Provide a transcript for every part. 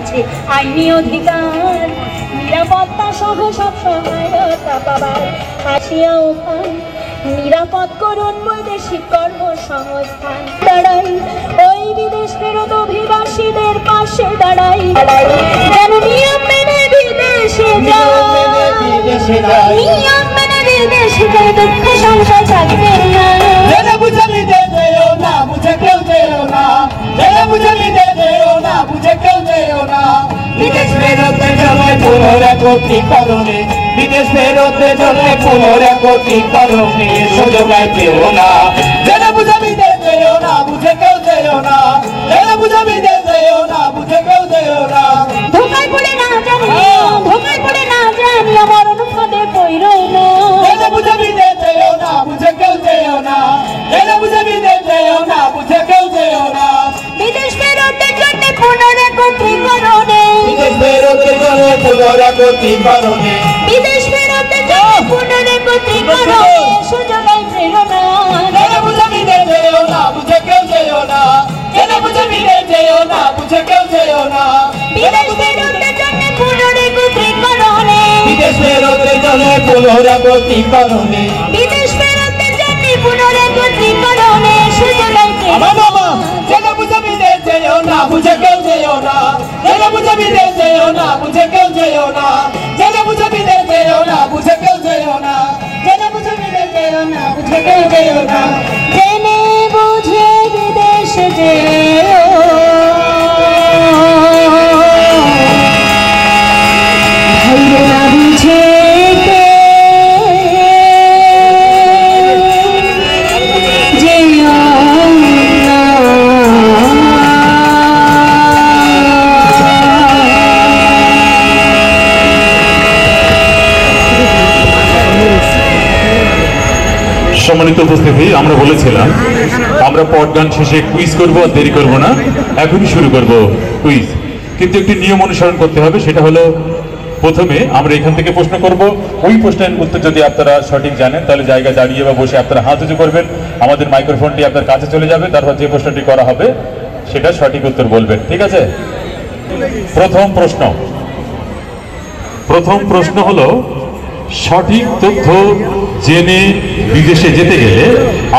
আছে আইনি অধিকার, নিরাপত্তা সহ সব সহায়তা পাবার। আসিয়াও খান নিরাপদ করুন বৈদেশিক কর্মসংস্থান। দাঁড়াই ওই বিদেশ ফেরত অভিবাসীদের পাশে, দাঁড়াই যেন নিয়ম মেনে বিদেশে যায়, নিয়ম মেনে বিদেশে যায়, দুঃখ সংসার থাকবে না। বুঝে বিদেশ যেও না, বুঝে কেউ যেও না, বুঝে বিদেশ যেও না, বুঝে কেউ যেও না। বিদেশ ফেরতের জন্য পুনরেকীকরণে, বিদেশ ফেরতের জন্য পুনরেকীকরণে সুযোগ পেও না। বুঝে বিদেশ যেও না, বুঝে কেউ যেও না, বুঝে বিদেশ যেও না, বুঝে কেউ যেও না। ধোকায় পড়ে না জানি, ধোকায় পড়ে না জানি, আমার অনুপদে পইরো না। বুঝে বিদেশ যেও না, বুঝে কেউ যেও না, বুঝে বিদেশ যেও না, বুঝে কেউ যেও না। বিদেশ ফেরতের জন্য পুনরেকীকরণে, বিদেশ ফেরতের জন্য পুনরেকীকরণে, বিদেশ ফেরতের জন্য পুনরেকীকরণে সুযোগ পেও না। বুঝে বিদেশ যেও না, বুঝে কেউ যেও না, বুঝে বিদেশ যেও না, বুঝে কেউ যেও না। বিদেশ ফেরতের জন্য পুনরেকীকরণে, বিদেশ ফেরতের জন্য পুনরেকীকরণে, বিদেশ ফেরতের জন্য পুনরেকীকরণে সুযোগ পেও না। বুঝে বিদেশ যেও না, বুঝে কেউ যেও না, বুঝে বিদেশ যেও না, বুঝে কেউ যেও না, বুঝে বিদেশ যেও না, বুঝে কেউ যেও না, বুঝে বিদেশ যেও না, বুঝে কেউ যেও না। জেনে বুঝে বিদেশে যেও, ভাইরে না বুঝে যেও না। সম্মানিত উপস্থিতি, আমরা বলেছিলাম আমরা পট গান শেষে কুইজ করবো, আর দেরি করবো না, এখনই শুরু করব কুইজ। কিন্তু একটি নিয়ম অনুসরণ করতে হবে, সেটা হলো প্রথমে আমরা এখান থেকে প্রশ্ন করব। ওই প্রশ্নের উত্তর যদি আপনারা সঠিক জানেন তাহলে জায়গা দাঁড়িয়ে বা বসে আপনারা হাত উঁচু করবেন, আমাদের মাইক্রোফোনটি আপনার কাছে চলে যাবে, তারপর যে প্রশ্নটি করা হবে সেটা সঠিক উত্তর বলবেন, ঠিক আছে? প্রথম প্রশ্ন হলো, সঠিক তথ্য জেনে বিদেশে যেতে গেলে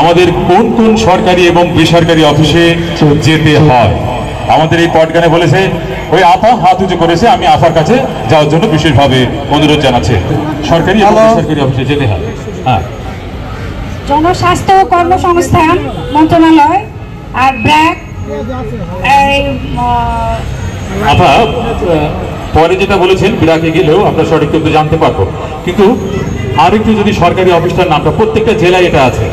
আমাদের কোন কোন সরকারি এবং বেসরকারি অফিসে যেতে হয়? আমাদের এই পটগানে বলেছে, ওই আপা হাত উঁচু করেছে, আমি আপার কাছে যাওয়ার জন্য বিশেষভাবে অনুরোধ জানাচ্ছি। সরকারি এবং বেসরকারি অফিসে যেতে হয়। হ্যাঁ, জনস্বাস্থ্য ও কর্মসংস্থান মন্ত্রণালয় আর ব্র্যাক। আপা পরে যেটা বলেছেন ব্র্যাকে গেলেও আমরা সঠিক তথ্য জানতে পারবো, কিন্তু আরেকটু যদি সরকারি অফিসটার নামটা, প্রত্যেকটা জেলায় এটা আছে,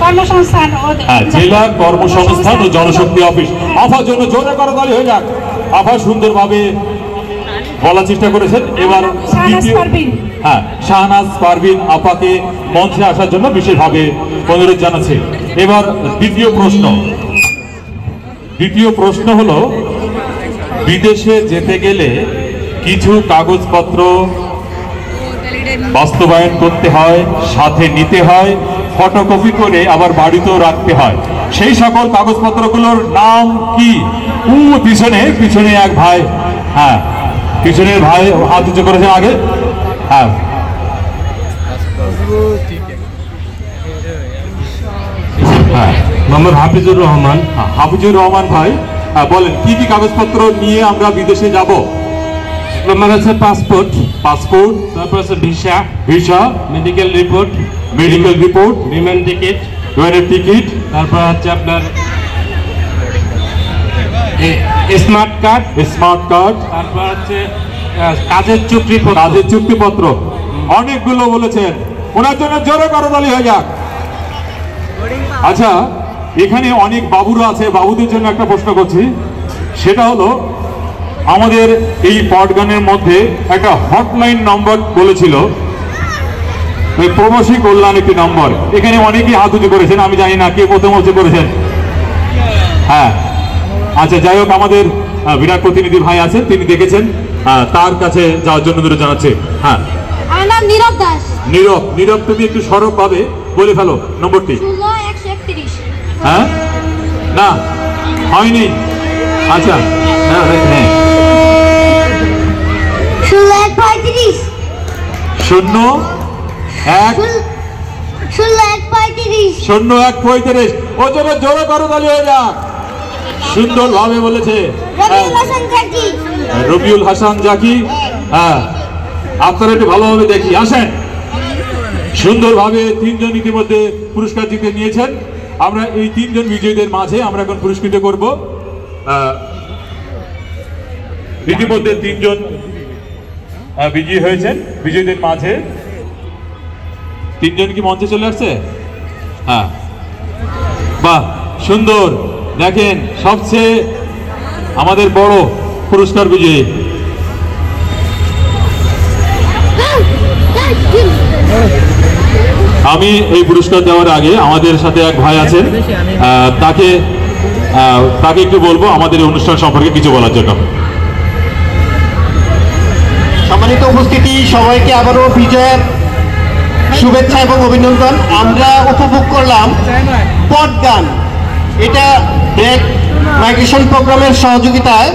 কর্মসংস্থান, জেলা কর্মসংস্থান ও জনশক্তি অফিস। আফার জন্য জোরে করতালি হয়ে যাক। আফা সুন্দরভাবে বলার চেষ্টা করেছেন। এবার শাহনাজ পারভিন আপাকে মঞ্চে আসার জন্য বিশেষভাবে অনুরোধ জানাচ্ছি। এবার দ্বিতীয় প্রশ্ন হলো, বিদেশে যেতে গেলে কিছু কাগজপত্র বাস্তবায়ন করতে হয়, সাথে নিতে হয়, ফটোকপি করে আবার বাড়িতেও রাখতে হয়। সেই সকল কাগজপত্রগুলোর নাম কি? পিছনে এক ভাই, হ্যাঁ পিছনের ভাই হাত উঁচু করেছেন আগে। হ্যাঁ, মোহাম্মদ হাফিজুর রহমান। হাফিজুর রহমান ভাই বলেন, কি কি কাগজপত্র নিয়ে আমরা বিদেশে যাব? আমার আছে পাসপোর্ট, তারপর আছে ভিসা, মেডিকেল রিপোর্ট, বিমান টিকিট, তারপর হচ্ছে আপনার স্মার্ট কার্ড, তারপর হচ্ছে কাজের চুক্তিপত্র। অনেকগুলো বলেছেন, ওনার জন্য জোরে করতালি হয়ে যাক। আচ্ছা, এখানে অনেক বাবুরা আছে, বাবুদের জন্য একটা প্রশ্ন করছি, সেটা হলো, আমাদের এই পটগানের মধ্যে একটা হটলাইন নম্বর বলেছিল, প্রবাসী কল্যাণ একটি নম্বর। এখানে অনেকেই হাত উঁচু করেছেন, আমি জানি না কে প্রথম উঁচু করেছেন। হ্যাঁ, আচ্ছা, যাই হোক, আমাদের বিরাট প্রতিনিধি ভাই আছেন, তিনি দেখেছেন, তার কাছে যাওয়ার জন্য অনুরোধ জানাচ্ছে। হ্যাঁ, আমার নাম নীরব দাস। নীরব, তুমি একটু সরব পাবে, বলে ফেলো নম্বরটি। 16131। হ্যাঁ, না হয়নি। আচ্ছা, হ্যাঁ হ্যাঁ 16:35 01:35 ও জোরে জোরে করো তালি হয়ে যাক। সুন্দর ভাবে বলেছে রবিউল হাসান জাকি। হ্যাঁ আপনারা একটু ভালোভাবে দেখি, আসেন। সুন্দরভাবে তিনজন ইতিমধ্যে পুরস্কার জিতে নিয়েছেন। আমরা এই তিনজন বিজয়ীদের মাঝে আমরা এখন পুরস্কৃত করব। ইতিমধ্যে তিনজন বিজয়ী হয়েছেন। বিজয়ীদের মাঝে তিনজন কি মঞ্চে চলে আসছে? হ্যাঁ, বাহ, সুন্দর। দেখেন, সবচেয়ে আমাদের বড় পুরস্কার বিজয়ী। আমি এই পুরস্কার দেওয়ার আগে আমাদের সাথে এক ভাই আছেন, তাকে একটু বলবো আমাদের এই অনুষ্ঠান সম্পর্কে কিছু বলার জন্য। সম্মানিত উপস্থিতি, সবাইকে আবারও বিজয়ের শুভেচ্ছা এবং অভিনন্দন। আমরা উপভোগ করলাম পট গান। এটা ব্রেক মাইগ্রেশন প্রোগ্রামের সহযোগিতায়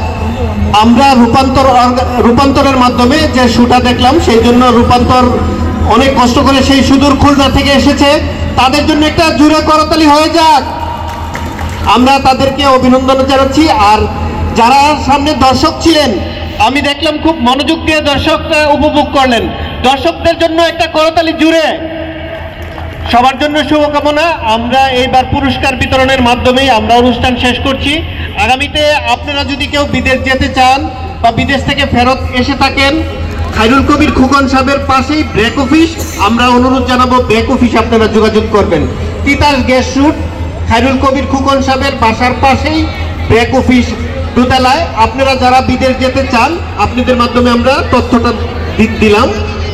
আমরা রূপান্তরের মাধ্যমে যে শুটা দেখলাম, সেই জন্য রূপান্তর অনেক কষ্ট করে সেই সুদূর খুলনা থেকে এসেছে। তাদের জন্য একটা জোরে করতালি হয়ে যাক। আমরা তাদেরকে অভিনন্দন জানাচ্ছি। আর যারা সামনে দর্শক ছিলেন, আমি দেখলাম খুব মনোযোগ দিয়ে দর্শক উপভোগ করলেন। দর্শকদের জন্য একটা করতালি জুড়ে। সবার জন্য শুভকামনা। আমরা এইবার পুরস্কার বিতরণের মাধ্যমেই আমরা অনুষ্ঠান শেষ করছি। আগামীতে আপনারা যদি কেউ বিদেশ যেতে চান বা বিদেশ থেকে ফেরত এসে থাকেন, খায়রুল কবির খোকন সাহেবের পাশেই ব্রেক অফিস। আমরা অনুরোধ জানাবো ব্রেক অফিস আপনারা যোগাযোগ করবেন। তিতাস গেস্ট রুট, খায়রুল কবির খোকন সাহেবের বাসার পাশেই ব্রেক অফিস দোতলায়। আপনারা যারা বিদেশ যেতে চান, আপনাদের মাধ্যমে আমরা তথ্যটা দিলাম।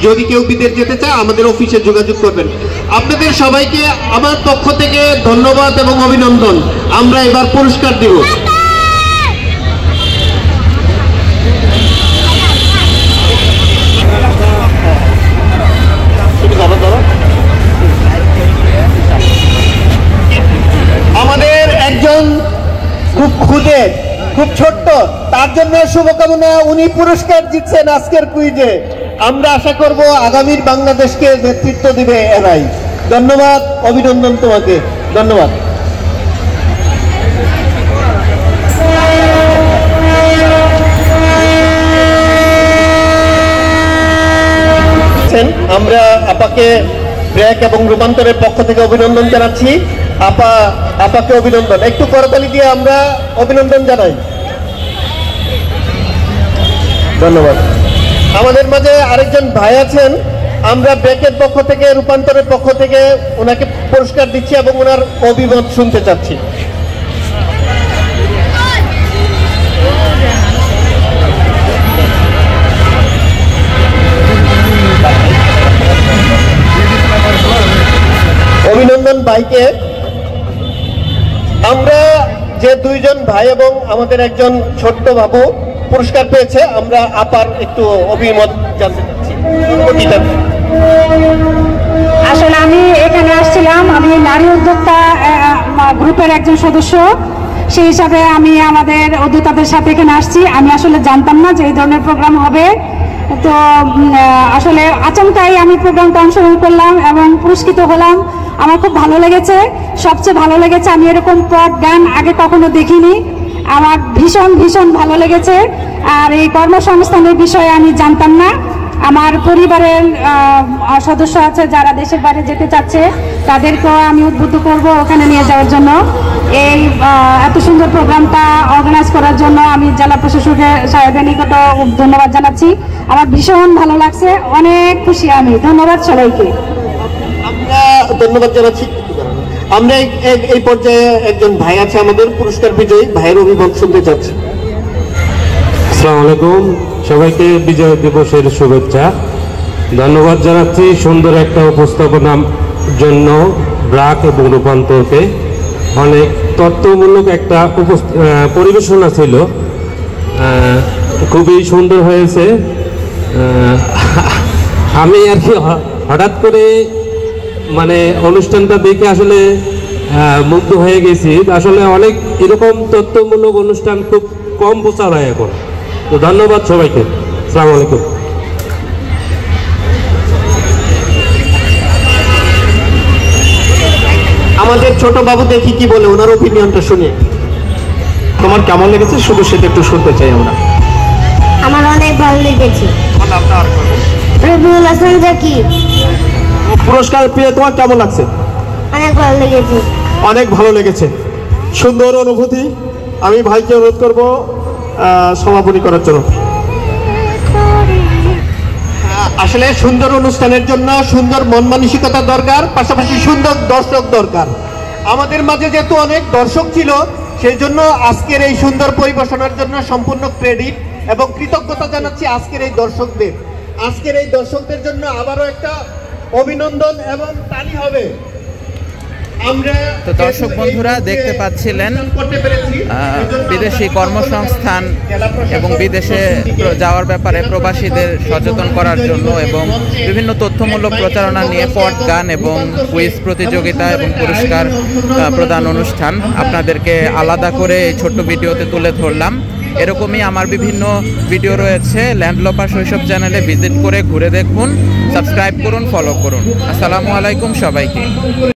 যদি কেউ বিদেশ যেতে চায়, আমাদের অফিসে যোগাযোগ করবেন। আপনাদের সবাইকে আমার পক্ষ থেকে ধন্যবাদ এবং অভিনন্দন। আমরা এবার পুরস্কার দেব। আমাদের একজন খুব খুদে, খুব ছোট্ট, তার জন্য শুভকামনা। উনি পুরস্কার জিতছেন আজকের কুইজে। আমরা আশা করব আগামীর বাংলাদেশকে নেতৃত্ব দিবে এরাই। ধন্যবাদ, অভিনন্দন তোমাকে। ধন্যবাদ। আমরা আপাকে ব্রেক এবং রূপান্তরের পক্ষ থেকে অভিনন্দন জানাচ্ছি। আপাকে অভিনন্দন। একটু করতালি দিয়ে আমরা অভিনন্দন জানাই। ধন্যবাদ। আমাদের মাঝে আরেকজন ভাই আছেন, আমরা ব্রেকের পক্ষ থেকে, রূপান্তরের পক্ষ থেকে ওনাকে পুরস্কার দিচ্ছি এবং ওনার অভিমত শুনতে চাচ্ছি। অভিনন্দন ভাইকে। আমরা যে দুইজন ভাই এবং আমাদের একজন ছোট্ট বাবু পুরস্কার পেয়েছে, আমরা আপার একটু অভিমত জানতে চাচ্ছি। আসলে আমি এখানে আসছিলাম, আমি নারী উদ্যোক্তা গ্রুপের একজন সদস্য। সেই হিসাবে আমি আমাদের উদ্যোক্তাদের সাথে এখানে আসছি। আমি আসলে জানতাম না যে এই ধরনের প্রোগ্রাম হবে। তো আসলে আচমকাই আমি প্রোগ্রামটা অংশগ্রহণ করলাম এবং পুরস্কৃত হলাম। আমার খুব ভালো লেগেছে। সবচেয়ে ভালো লেগেছে, আমি এরকম পট গান আগে কখনো দেখিনি। আমার ভীষণ ভীষণ ভালো লেগেছে। আর এই কর্মসংস্থানের বিষয়ে আমি জানতাম না। আমার পরিবারের সদস্য আছে যারা দেশের বাইরে যেতে চাচ্ছে, তাদেরকেও আমি উদ্বুদ্ধ করব ওখানে নিয়ে যাওয়ার জন্য। এই এত সুন্দর প্রোগ্রামটা অর্গানাইজ করার জন্য আমি জেলা প্রশাসকের সাহেবের নিকট ধন্যবাদ জানাচ্ছি। আমার ভীষণ ভালো লাগছে, অনেক খুশি আমি। ধন্যবাদ সবাইকে। আমরা ধন্যবাদ জানাচ্ছি। আমরা এই পর্যায়ে একজন ভাই আছে আমাদের পুরস্কার বিজয়ী, ভাইয়ের অভিমত শুনতে চাচ্ছি। আসসালামু আলাইকুম, সবাইকে বিজয় দিবসের শুভেচ্ছা। ধন্যবাদ জানাচ্ছি সুন্দর একটা উপস্থাপনার জন্য ব্রাক এবং রূপান্তরকে। অনেক তথ্যমূলক একটা পরিবেশনা ছিল, খুবই সুন্দর হয়েছে। আমি আর কি হঠাৎ করে মানে অনুষ্ঠানটা দেখে আসলে মুগ্ধ হয়ে গেছি। আসলে অনেক এরকম তথ্যমূলক অনুষ্ঠান খুব কম প্রচারায় এখন। তো ধন্যবাদ সবাইকে, আসসালামু আলাইকুম। আমাদের ছোট বাবু দেখি কি বলে, ওনার ওপিনিয়নটা শুনে। তোমার কেমন লেগেছে শুধু সেটা একটু শুনতে চাই আমরা। আমার অনেক ভালো লেগেছে। রবিউল হাসান জাকি। পুরস্কার পেয়ে তোমার কেমন লাগছে? অনেক ভালো লেগেছে। অনেক ভালো লেগেছে, সুন্দর অনুভূতি। আমি ভাইকে অনুরোধ করব সমাপনী করার জন্য। আসলে সুন্দর অনুষ্ঠানের জন্য সুন্দর মন মানসিকতা দরকার, পাশাপাশি সুন্দর দর্শক দরকার। আমাদের মাঝে যেহেতু অনেক দর্শক ছিল, সেই জন্য আজকের এই সুন্দর পরিবেশনার জন্য সম্পূর্ণ ক্রেডিট এবং কৃতজ্ঞতা জানাচ্ছি আজকের এই দর্শকদের। আজকের এই দর্শকদের জন্য আবারও একটা অভিনন্দন এবং তালি হবে। তো দর্শক বন্ধুরা দেখতে পাচ্ছিলেন বিদেশি কর্মসংস্থান এবং বিদেশে যাওয়ার ব্যাপারে প্রবাসীদের সচেতন করার জন্য এবং বিভিন্ন তথ্যমূলক প্রচারণা নিয়ে পট গান এবং কুইজ প্রতিযোগিতা এবং পুরস্কার প্রদান অনুষ্ঠান আপনাদেরকে আলাদা করে এই ছোট্ট ভিডিওতে তুলে ধরলাম। এরকমই আমার বিভিন্ন ভিডিও রয়েছে, ল্যান্ডলোপার শৈশব চ্যানেলে ভিজিট করে ঘুরে দেখুন, সাবস্ক্রাইব করুন, ফলো করুন। আসসালামু আলাইকুম সবাইকে।